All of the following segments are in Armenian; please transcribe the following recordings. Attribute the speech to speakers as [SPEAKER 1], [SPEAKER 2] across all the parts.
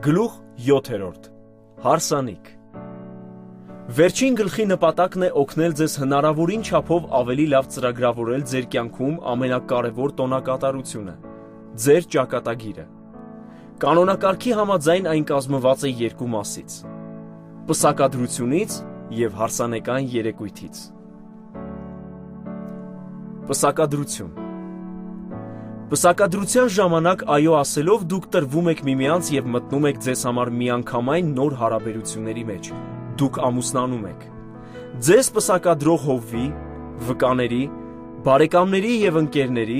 [SPEAKER 1] Գլուխ 7. Հարսանիք։ Վերջին գլխի նպատակն է օգնել ձեզ հնարավորին չափով ավելի լավ ծրագրավորել ձեր կյանքում ամենակարևոր տոնակատարությունը՝ ձեր ճակատագիրը։ Կանոնակարգի համաձայն այն կազմված է երկու մասից՝ պսակադրությունից և հարսանեկան երեկույթից։ Պսակադրություն։ Պսակադրության ժամանակ այո ասելով դուք տրվում եք միմյանց և մտնում եք ձեզ համար միանգամայն նոր հարաբերությունների մեջ, դուք ամուսնանում եք։ Ձեզ պսակադրող հովվի, վկաների, բարեկամների և ընկերների,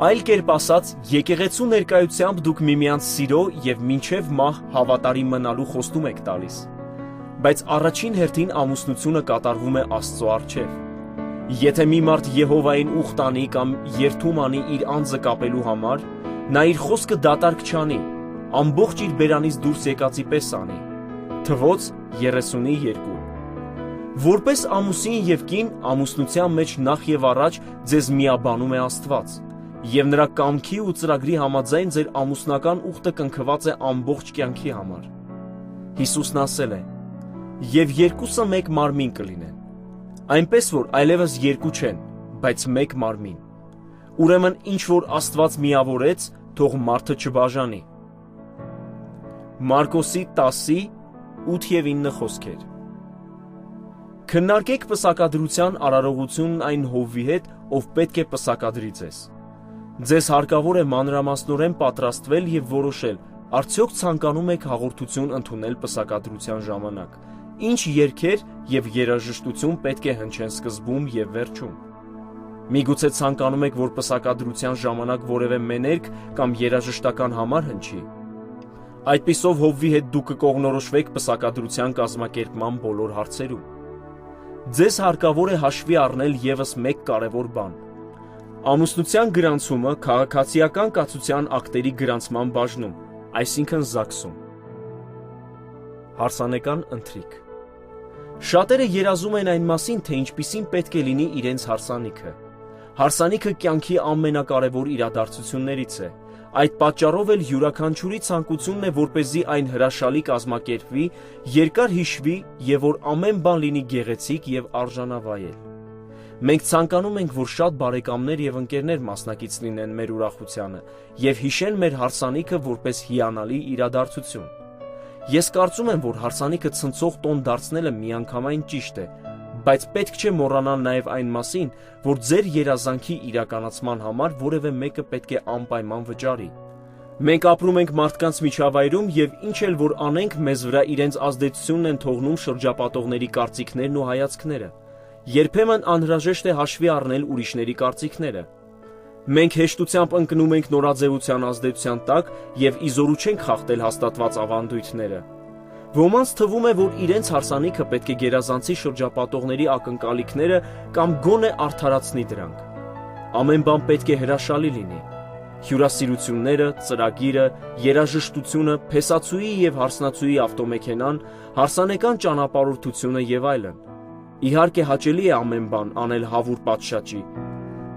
[SPEAKER 1] այլ կերպ ասած, եկեղեցու ներկայությամբ դուք միմյանց սիրո և մինչև մահ հավատարիմ մնալու խոստում եք տալիս։ Բայց առաջին հերթին ամուսնությունը կատարվում է Աստծո առջև։ Եթե մի մարդ Եհովային ուխտ անի կամ երդում անի իր անձը կապելու համար, նա իր խոսքը դատարկ չանի, ամբողջ իր բերանից դուրս եկածի պես անի։ Թվոց 32։ Որպես ամուսին և կին, ամուսնության մեջ նախ և առաջ ձեզ միաբանում է Աստված, և նրա կամքի ու ծրագրի համաձայն ձեր ամուսնական ուխտը կնքված է ամբողջ կյանքի համար։ Հիսուսն ասել է. «Եվ երկուսը մեկ մարմին կլինեն»։ Այնպես որ այլևս երկու չեն, բայց մեկ մարմին։ Ուրեմն ինչ որ Աստված միավորեց, թող մարդը չբաժանի։ Մարկոսի 10:8-9 խոսքեր։ Քննարկեք պսակադրության արարողությունն այն հովվի հետ, ով պետք է պսակադրի ձեզ։ Ձեզ հարկավոր է մանրամասնորեն պատրաստվել և որոշել, արդյոք ցանկանում եք հաղորդություն ընդունել պսակադրության ժամանակ, ինչ երգեր և երաժշտություն պետք է հնչեն սկզբում և վերջում։ Միգուցե ցանկանում եք, որ պսակադրության ժամանակ որևէ մեներք կամ երաժշտական համար հնչի։ Այդպիսով հովվի հետ դուք կկողմնորոշվեք պսակադրության կազմակերպման բոլոր հարցերում։ Ձեզ հարկավոր է հաշվի առնել ևս մեկ կարևոր բան։ Ամուսնության գրանցումը քաղաքացիական կացության ակտերի գրանցման բաժնում, այսինքն ԶԱԳՍ-ում։ Հարսանեկան ընթրիք։ Շատերը երազում են այն մասին, թե ինչպիսին պետք է լինի իրենց հարսանիքը։ Հարսանիքը կյանքի ամենակարևոր իրադարձություններից է։ Այդ պատճառով էլ յուրաքանչյուրի ցանկությունն է, որպեսզի այն հրաշալի կազմակերպվի, երկար հիշվի և որ ամեն բան լինի գեղեցիկ և արժանավայել։ Մենք ցանկանում ենք, որ շատ բարեկամներ և ընկերներ մասնակից լինեն մեր ուրախությանը և հիշեն մեր հարսանիքը որպես հիանալի իրադարձություն։ Ես կարծում եմ, որ հարսանիքը ցնցող տոն դարձնելը միանգամայն ճիշտ է, բայց պետք չէ մոռանալ նաև այն մասին, որ ձեր երազանքի իրականացման համար որևէ մեկը պետք է անպայման վճարի։ Մենք ապրում ենք մարդկանց միջավայրում և ինչ էլ որ անենք, մեզ վրա իրենց ազդեցությունն են թողնում շրջապատողների կարծիքներն ու հայացքները։ Երբեմն անհրաժեշտ է հաշվի առնել ուրիշների կարծիքները։ Մենք հեշտությամբ ընկնում ենք նորաձևության ազդեցության տակ և իզորու չենք խախտել հաստատված ավանդույթները։ Ոմանց թվում է, որ իրենց հարսանիքը պետք է գերազանցի շրջապատողների ակնկալիքները կամ գոնե արդարացնի դրանք։ Ամեն բան պետք է հրաշալի լինի։ Հյուրասիրությունները, ծրագիրը, երաժշտությունը, փեսացուի և հարսնացուի ավտոմեքենան, հարսանեկան ճանապարհորդությունը և այլն։ Իհարկե հաճելի է ամեն բան անել հավուր պատշաճի,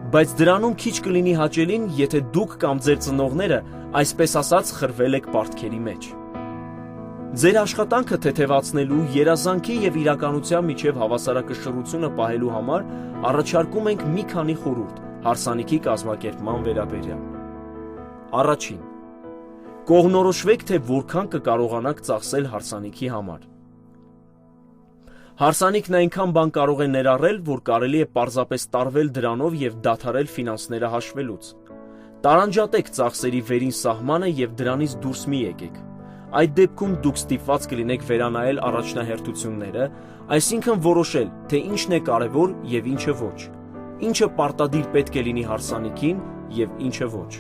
[SPEAKER 1] բայց դրանում քիչ կլինի հաճելին, եթե դուք կամ ձեր ծնողները, այսպես ասած, խրվել եք պարտքերի մեջ։ Ձեր աշխատանքը թեթևացնելու, երազանքի և իրականության միջև հավասարակշռությունը պահելու համար առաջարկում ենք մի քանի խորհուրդ հարսանիքի կազմակերպման վերաբերյալ։ Առաջին. կողմնորոշվեք, թե որքան կկարողանաք ծախսել հարսանիքի համար։ Հարսանիքն այնքան բան կարող է ներառել, որ կարելի է պարզապես տարվել դրանով և դադարել ֆինանսները հաշվելուց։ Տարանջատեք ծախսերի վերին սահմանը և դրանից դուրս մի եկեք։ Այդ դեպքում դուք ստիպված կլինեք վերանայել առաջնահերթությունները, այսինքն որոշել, թե ինչն է կարևոր և ինչը ոչ, ինչը պարտադիր պետք է լինի հարսանիքին և ինչը ոչ։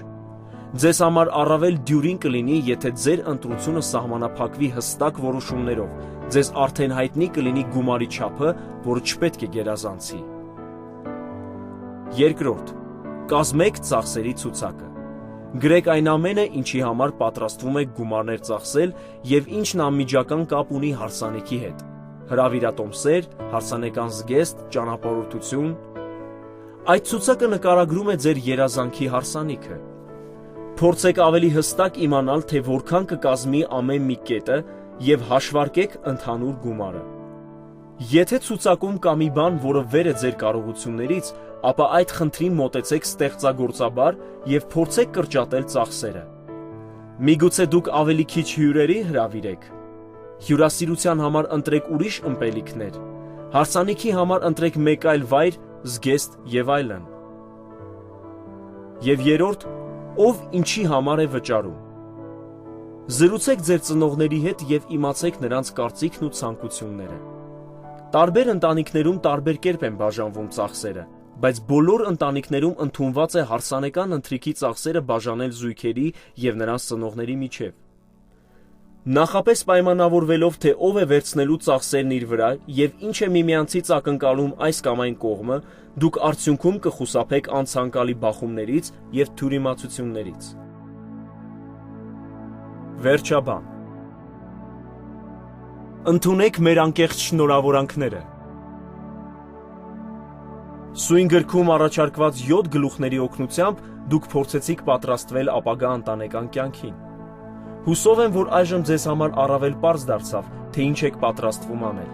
[SPEAKER 1] Ձեզ համար առավել դյուրին կլինի, եթե ձեր ընտրությունը սահմանափակվի հստակ որոշումներով, ձեզ արդեն հայտնի կլինի գումարի չափը, որը չպետք է գերազանցի։ Երկրորդ. կազմեք ծախսերի ցուցակը։ Գրեք այն ամենը, ինչի համար պատրաստվում եք գումարներ ծախսել և ինչն անմիջական կապ ունի հարսանիքի հետ։ Հրավիրատոմսեր, հարսանեկան զգեստ, ճանապարհորդություն։ Այդ ցուցակը նկարագրում է ձեր երազանքի հարսանիքը։ Փորձեք ավելի հստակ իմանալ, թե որքան կկազմի ամեն մի կետը եւ հաշվարկեք ընդհանուր գումարը։ Եթե ցուցակում կա մի բան, որը վեր է ձեր կարողություններից, ապա այդ խնդրին մոտեցեք ստեղծագործաբար եւ փորձեք կրճատել ծախսերը։ Միգուցե դուք ավելի քիչ հյուրերի հրավիրեք։ Հյուրասիրության համար ընտրեք ուրիշ ըմպելիքներ։ Հարսանիքի համար ընտրեք մեկ այլ վայր, զգեստ եւ այլն։ Եվ երրորդ, ով ինչի համար է վճարում։ Զրուցեք ձեր ծնողների հետ եւ իմացեք նրանց կարծիքն ու ցանկությունները։ Տարբեր ընտանիքներում տարբեր կերպ են բաժանվում ծախսերը, բայց բոլոր ընտանիքներում ընդունված է հարսանեկան ընթրիքի ծախսերը բաժանել զույգերի եւ նրանց ծնողների միջև։ Նախապես պայմանավորվելով, թե ով է վերցնելու ծախսերն իր վրա եւ ինչ է միմյանցից ակնկալում այս կամ այն կողմը, դուք արդյունքում կխուսափեք անցանկալի բախումներից եւ թյուրիմացություններից։ Վերջաբան։ Ընդունեք մեր անկեղծ շնորհավորանքները։ Սույն գրքում առաջարկված 7 գլուխների օգնությամբ դուք փորձեցիք պատրաստվել ապագա ընտանեկան կյանքին։ Հուսով եմ, որ այժմ ձեզ համար առավել պարզ դարձավ, թե ինչ եք պատրաստվում անել։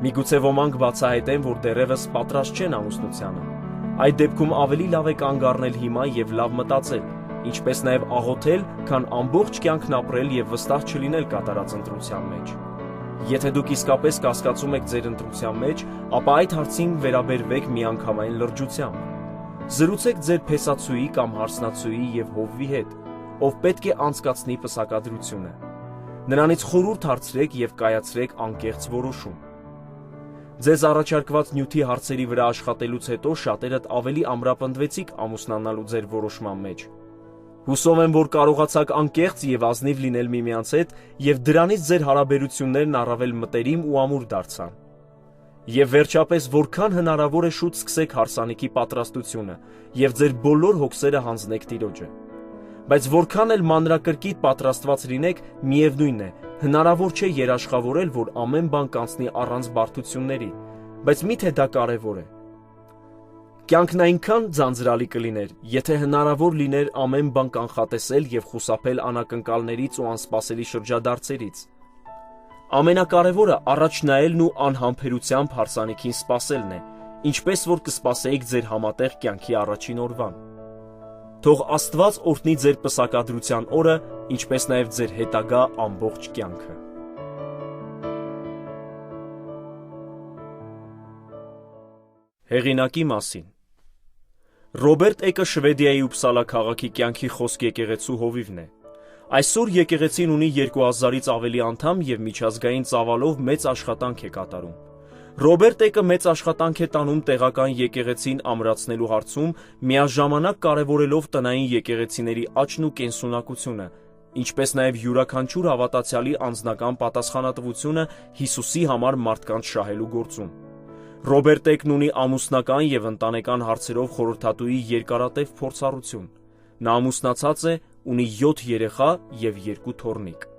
[SPEAKER 1] Միգուցե ոմանք բացահայտեն, որ դեռևս պատրաստ չեն ամուսնությանը։ Այդ դեպքում ավելի լավ է կանգ առնել հիմա եւ լավ մտածել, ինչպես նաեւ աղոթել, քան ամբողջ կյանքն ապրել եւ վստահ չլինել կատարած ընտրության մեջ։ Եթե դուք իսկապես կասկածում եք ձեր ընտրության մեջ, ապա այդ հարցին վերաբերվեք միանգամայն լրջությամբ։ Զրուցեք ձեր փեսացուի կամ հարսնացուի եւ հովվի հետ, ով պետք է անցկացնի պսակադրությունը։ Նրանից խորհուրդ հարցրեք եւ կայացրեք անկեղծ որոշում։ Ձեզ առաջարկված նյութի հարցերի վրա աշխատելուց հետո շատերդ ավելի ամրապնդվեցիք ամուսնանալու ձեր որոշման մեջ։ Հուսով եմ, որ կարողացաք անկեղծ եւ ազնիվ լինել միմյանց հետ եւ դրանից ձեր հարաբերություններն առավել մտերիմ ու ամուր դարձան։ Եվ վերջապես, որքան հնարավոր է շուտ սկսեք հարսանիքի պատրաստությունը եւ ձեր բոլոր հոգսերը հանձնեք Տիրոջը։ Բայց որքան էլ մանրակրկիտ պատրաստված լինեք, միևնույն է, հնարավոր չէ երաշխավորել, որ ամեն բան կանցնի առանց բարդությունների, բայց միթե դա կարևոր է։ Կյանքն այնքան ձանձրալի կլիներ, եթե հնարավոր լիներ ամեն բան կանխատեսել եւ խուսափել անակնկալներից ու անսպասելի շրջադարձերից։ Ամենակարևորը առաջ նայելն ու անհամբերությամբ հարսանիքին սպասելն է, ինչպես որ կսպասեիք ձեր համատեղ կյանքի առաջին օրվան։ Թող Աստված օրհնի ձեր պսակադրության օրը, ինչպես նաև ձեր հետագա ամբողջ կյանքը։ Հեղինակի մասին։ Ռոբերտ Էկը Շվեդիայի Ուպսալա քաղաքի կյանքի խոսք եկեղեցու հովիվն է։ Այսօր եկեղեցին ունի 2000-ից ավելի անդամ եւ միջազգային ծավալով մեծ աշխատանք է կատարում։ Ռոբերտ Էկը մեծ աշխատանք է տանում տեղական եկեղեցին ամրացնելու հարցում, միաժամանակ կարևորելով տնային եկեղեցիների աճն ու կենսունակությունը, ինչպես նաև յուրաքանչյուր հավատացյալի անձնական պատասխանատվությունը Հիսուսի համար մարդկանց շահելու գործում։ Ռոբերտ Էկն ունի ամուսնական եւ ընտանեկան հարցերով խորհրդատուի երկարատև փորձառություն։ Նա ամուսնացած է, ունի 7 երեխա եւ 2 թոռնիկ։